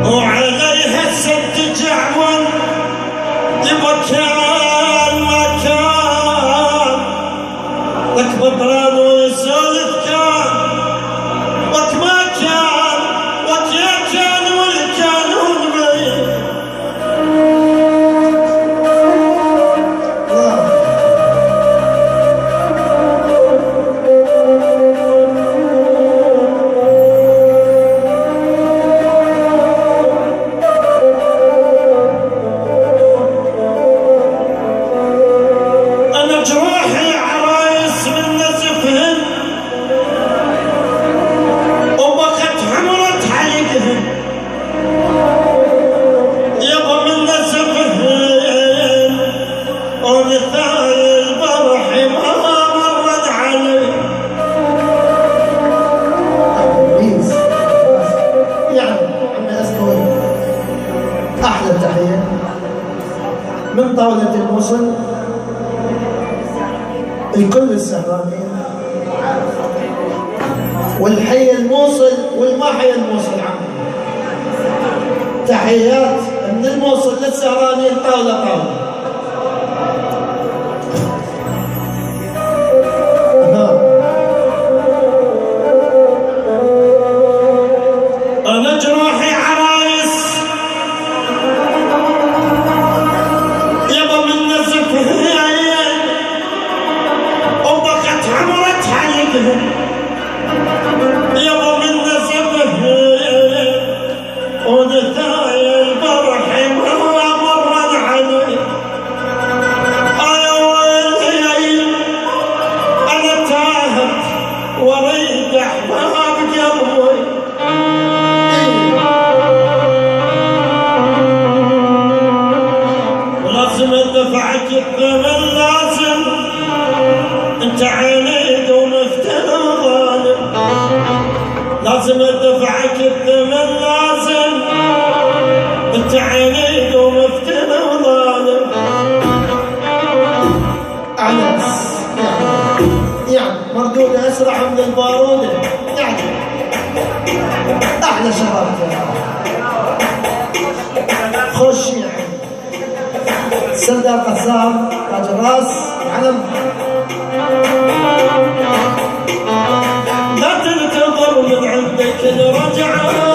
وعليها سد جعول لمكان مكان لك بطران ويسولف كان وك ما كان وك يا كان والكانون بي. أنا جروحي عرايس من نزفهن وبقت عمرت حلقهن يابا من نزفهن ومثال البرح ما مرت علي. بيس يعني عمي اسكوي احلى تحيه من طاوله الموصل الكل السهرانين والحي الموصل والما حي الموصل عمي. تحيات من الموصل للسهرانين طاوله طاوله. أنا جروحي عرايس يابا من نزفهن وبقت عمرت حلقهن يابا من نزفهن ونثايا البرح ما مرت علي. يا ويلي أنا تاهت وريد أحباب قلبي. ولازم ادفعك الثمن لازم انت عنيد ومفتن وظالم. لازم ادفعك الثمن لازم انت عنيد ومفتن وظالم. أعنس يعني مردودة أسرع من البارودة يعني أحلى شباب خش يعني سردار قزام تاج الراس علم. لا تنتظر من عندك الرجعة